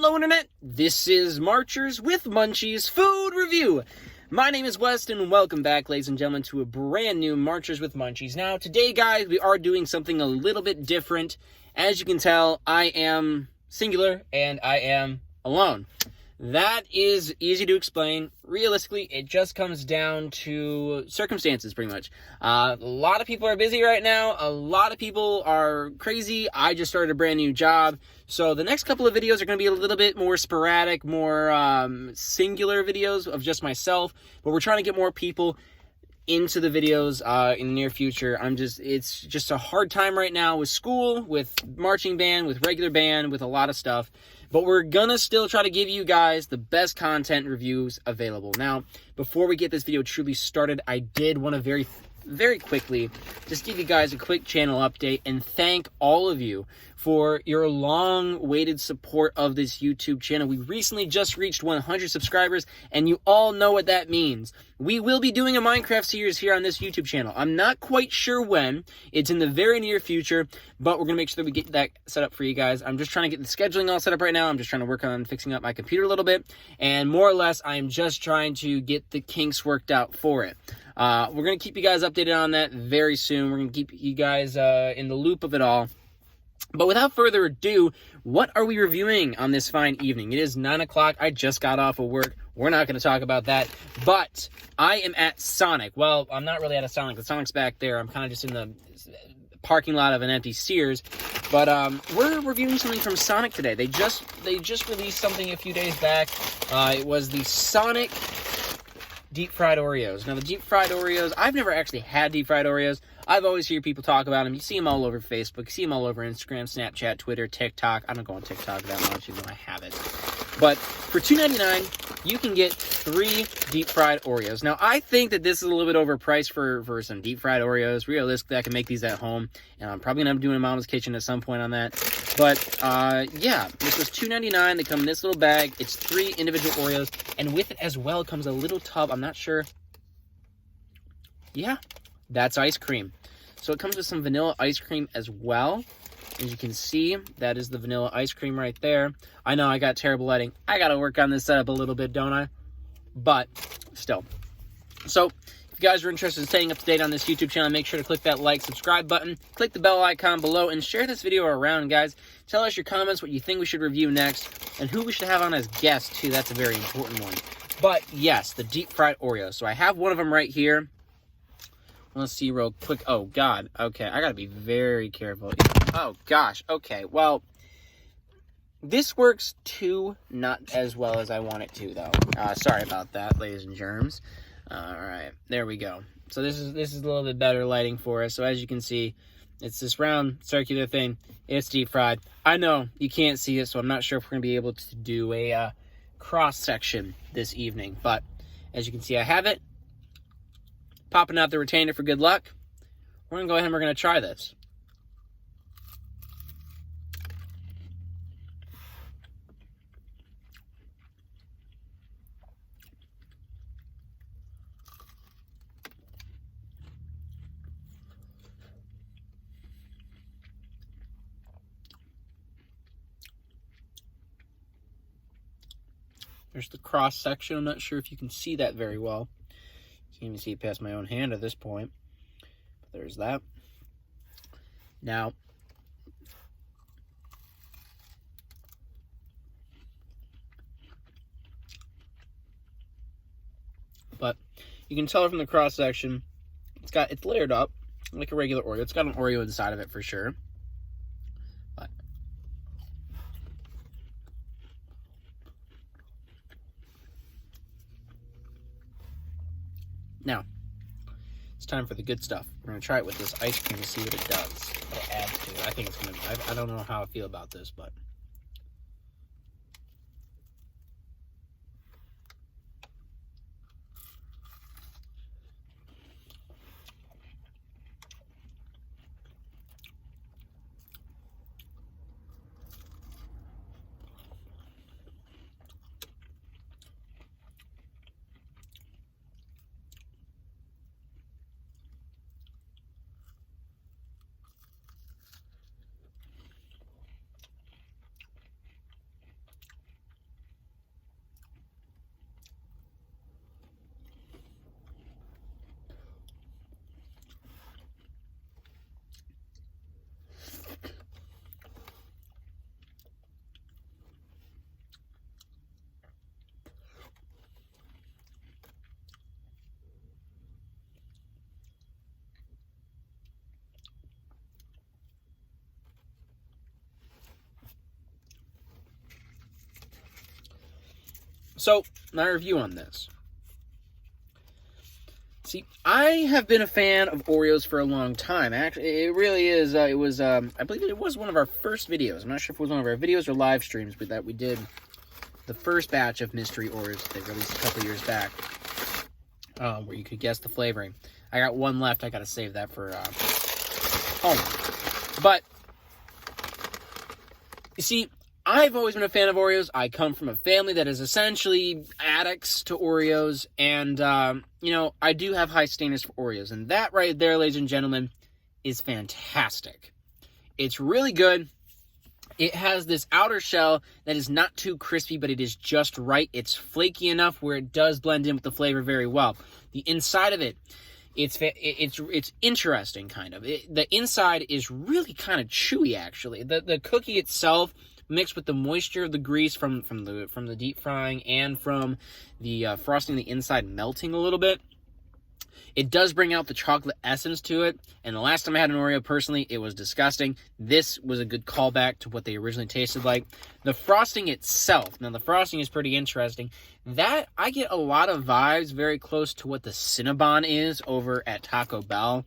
Hello Internet, this is Marchers with Munchies Food Review. My name is West and welcome back, ladies and gentlemen, to a brand new Marchers with Munchies. Now today, guys, we are doing something a little bit different. As you can tell, I am singular and I am alone. That is easy to explain. Realistically, it just comes down to circumstances, pretty much. A lot of people are busy right now. A lot of people are crazy. I just started a brand new job. So the next couple of videos are going to be a little bit more sporadic, more singular videos of just myself. But we're trying to get more people into the videos in the near future. It's just a hard time right now with school, with marching band, with regular band, with a lot of stuff. But we're gonna still try to give you guys the best content reviews available. Now, before we get this video truly started, I did want to very quickly just give you guys a quick channel update and thank all of you for your long-awaited support of this YouTube channel. We recently just reached 100 subscribers, and you all know what that means. We will be doing a Minecraft series here on this YouTube channel. I'm not quite sure when. It's in the very near future, but we're going to make sure that we get that set up for you guys. I'm just trying to get the scheduling all set up right now. I'm just trying to work on fixing up my computer a little bit, and more or less, I'm just trying to get the kinks worked out for it. We're going to keep you guys updated on that very soon. We're going to keep you guys in the loop of it all. But without further ado, what are we reviewing on this fine evening? It is 9 o'clock. I just got off of work. We're not going to talk about that. But I am at Sonic. Well, I'm not really at a Sonic. The Sonic's back there. I'm kind of just in the parking lot of an empty Sears. But we're reviewing something from Sonic today. They just released something a few days back. It was the Sonic DeepFried Oreos. Now, the DeepFried Oreos, I've never actually had DeepFried Oreos. I've always heard people talk about them. You see them all over Facebook. You see them all over Instagram, Snapchat, Twitter, TikTok. I don't go on TikTok that much, even though I have it. But for $2.99, you can get 3 deep-fried Oreos. Now, I think that this is a little bit overpriced for some deep-fried Oreos. Realistically, I can make these at home. And I'm probably going to be doing a Mama's Kitchen at some point on that. But, yeah, this was $2.99. They come in this little bag. It's 3 individual Oreos. And with it as well comes a little tub. I'm not sure. Yeah, that's ice cream. So it comes with some vanilla ice cream as well. As you can see, that is the vanilla ice cream right there. I know I got terrible lighting. I got to work on this setup a little bit, don't I? But still. So if you guys are interested in staying up to date on this YouTube channel, make sure to click that like, subscribe button, click the bell icon below, and share this video around, guys. Tell us your comments, what you think we should review next, and who we should have on as guests, too. That's a very important one. But yes, the deep-fried Oreos. So I have one of them right here. Let's see real quick. Oh, God. Okay, I gotta be very careful. Oh, gosh. Okay, well, this works too not as well as I want it to, though. Sorry about that, ladies and germs. All right, there we go. So this is a little bit better lighting for us. So as you can see, it's this round circular thing. It's deep fried. I know you can't see it, so I'm not sure if we're gonna be able to do a cross section this evening. But as you can see, I have it. Popping out the retainer for good luck. We're going to go ahead and we're going to try this. There's the cross section. I'm not sure if you can see that very well. Can't even see it past my own hand at this point. But there's that. Now, but you can tell from the cross section, it's layered up like a regular Oreo. It's got an Oreo inside of it for sure. But now, it's time for the good stuff. We're going to try it with this ice cream to see what it does, what it adds to it. I think it's going to, I don't know how I feel about this, but. So, my review on this. See, I have been a fan of Oreos for a long time. Actually, it really is. I believe it was one of our first videos. I'm not sure if it was one of our videos or live streams, but that we did the first batch of mystery Oreos that they released a couple years back, where you could guess the flavoring. I got one left. I got to save that for home. But, you see, I've always been a fan of Oreos. I come from a family that is essentially addicts to Oreos, and, I do have high standards for Oreos, and that right there, ladies and gentlemen, is fantastic. It's really good. It has this outer shell that is not too crispy, but it is just right. It's flaky enough where it does blend in with the flavor very well. The inside of it, it's interesting, kind of. The inside is really kind of chewy, actually. The cookie itself, mixed with the moisture of the grease from the deep frying and from the frosting on the inside melting a little bit, it does bring out the chocolate essence to it. And the last time I had an Oreo, personally, it was disgusting. This was a good callback to what they originally tasted like. The frosting itself, now the frosting is pretty interesting. That, I get a lot of vibes very close to what the Cinnabon is over at Taco Bell.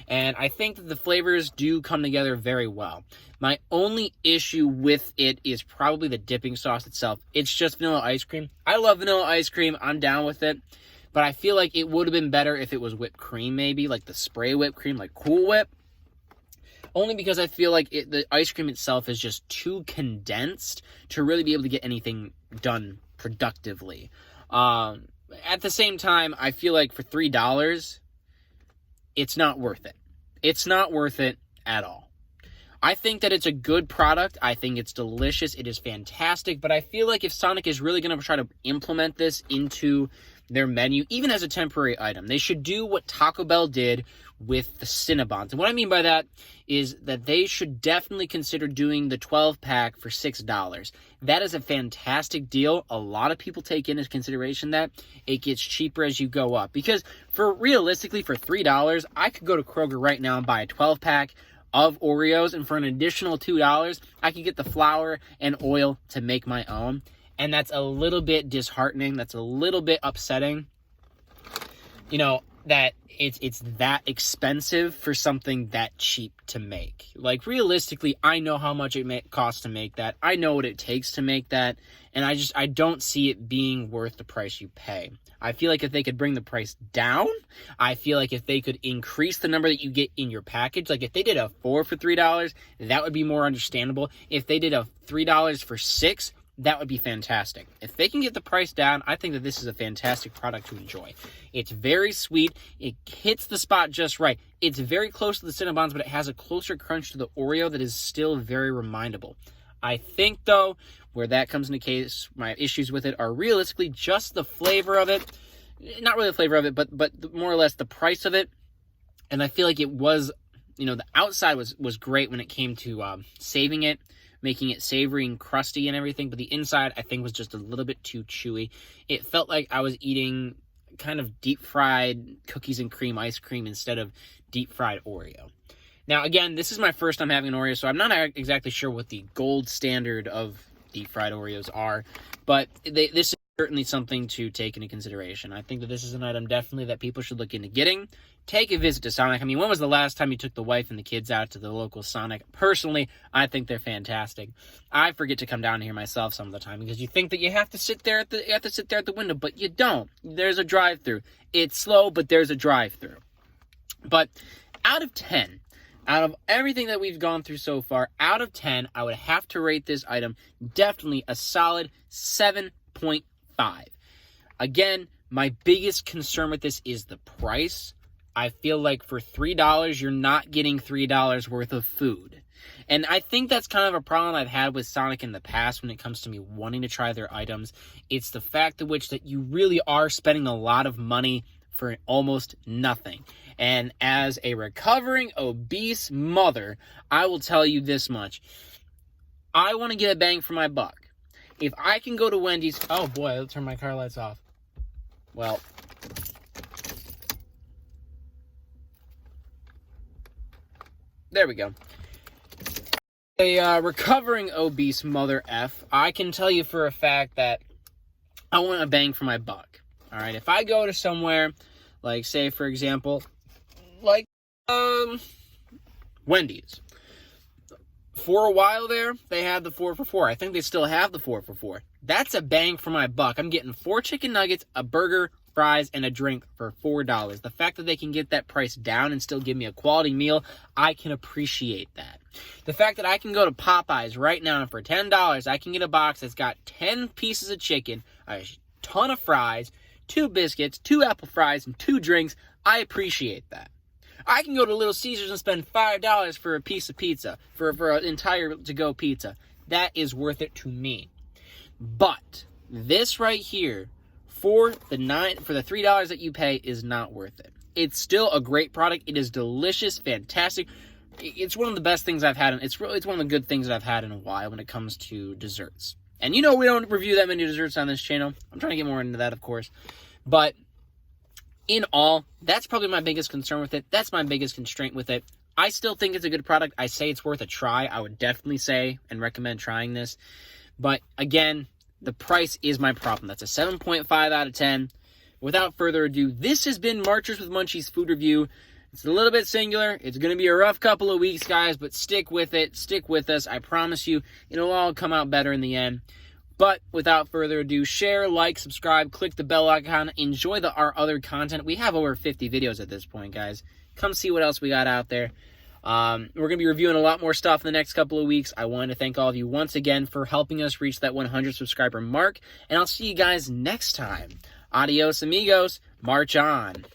And I think that the flavors do come together very well. My only issue with it is probably the dipping sauce itself. It's just vanilla ice cream. I love vanilla ice cream. I'm down with it. But I feel like it would have been better if it was whipped cream, maybe, like the spray whipped cream, like Cool Whip. Only because I feel like the ice cream itself is just too condensed to really be able to get anything done productively. At the same time, I feel like for $3, it's not worth it. It's not worth it at all. I think that it's a good product. I think it's delicious. It is fantastic. But I feel like if Sonic is really going to try to implement this into their menu, even as a temporary item, they should do what Taco Bell did with the Cinnabons. And what I mean by that is that they should definitely consider doing the 12-pack for $6. That is a fantastic deal. A lot of people take into consideration that it gets cheaper as you go up. Because realistically, for $3, I could go to Kroger right now and buy a 12-pack of Oreos, and for an additional $2, I could get the flour and oil to make my own. And that's a little bit disheartening. That's a little bit upsetting. That it's that expensive for something that cheap to make. Like, realistically, I know how much it costs to make that. I know what it takes to make that. And I don't see it being worth the price you pay. I feel like if they could bring the price down, I feel like if they could increase the number that you get in your package, like if they did a 4 for $3, that would be more understandable. If they did a $3 for $6, that would be fantastic. If they can get the price down, I think that this is a fantastic product to enjoy. It's very sweet. It hits the spot just right. It's very close to the Cinnabons, but it has a closer crunch to the Oreo that is still very remindable. I think, though, where that comes into case, my issues with it are realistically just the flavor of it. Not really the flavor of it, but more or less the price of it. And I feel like it was, the outside was great when it came to saving it, making it savory and crusty and everything, but the inside, I think, was just a little bit too chewy. It felt like I was eating kind of deep-fried cookies and cream ice cream instead of deep-fried Oreo. Now, again, this is my first time having an Oreo, so I'm not exactly sure what the gold standard of deep-fried Oreos are, but this is certainly something to take into consideration. I think that this is an item definitely that people should look into getting. Take a visit to Sonic. I mean, when was the last time you took the wife and the kids out to the local Sonic? Personally, I think they're fantastic. I forget to come down here myself some of the time because you think that you have to sit there at the window, but you don't. There's a drive-thru. It's slow, but there's a drive-thru. But out of 10, out of everything that we've gone through so far, out of 10, I would have to rate this item definitely a solid 7.5. Again, my biggest concern with this is the price. I feel like for $3, you're not getting $3 worth of food. And I think that's kind of a problem I've had with Sonic in the past when it comes to me wanting to try their items. It's the fact of which that you really are spending a lot of money for almost nothing. And as a recovering obese mother, I will tell you this much. I want to get a bang for my buck. If I can go to Wendy's... Oh boy, I'll turn my car lights off. Well... There we go. A recovering obese mother F, I can tell you for a fact that I want a bang for my buck. All right, if I go to somewhere, like, say, for example, like, Wendy's. For a while there, they had the 4 for $4. I think they still have the 4 for $4. That's a bang for my buck. I'm getting 4 chicken nuggets, a burger, fries, and a drink for $4. The fact that they can get that price down and still give me a quality meal, I can appreciate that. The fact that I can go to Popeyes right now and for $10, I can get a box that's got 10 pieces of chicken, a ton of fries, 2 biscuits, 2 apple fries, and 2 drinks, I appreciate that. I can go to Little Caesars and spend $5 for a piece of pizza, for an entire to-go pizza. That is worth it to me. But this right here, for the $3 that you pay, is not worth it. It's still a great product. It is delicious, fantastic. It's one of the best things I've had. It's one of the good things that I've had in a while when it comes to desserts. And you know we don't review that many desserts on this channel. I'm trying to get more into that, of course. But in all, that's probably my biggest concern with it. That's my biggest constraint with it. I still think it's a good product. I say it's worth a try. I would definitely say and recommend trying this. But again, the price is my problem. That's a 7.5 out of 10. Without further ado, this has been Marchers with Munchies food review. It's a little bit singular. It's going to be a rough couple of weeks, guys, but stick with it. Stick with us. I promise you, it'll all come out better in the end. But without further ado, share, like, subscribe, click the bell icon, enjoy our other content. We have over 50 videos at this point, guys. Come see what else we got out there. We're going to be reviewing a lot more stuff in the next couple of weeks. I want to thank all of you once again for helping us reach that 100 subscriber mark. And I'll see you guys next time. Adios, amigos. March on.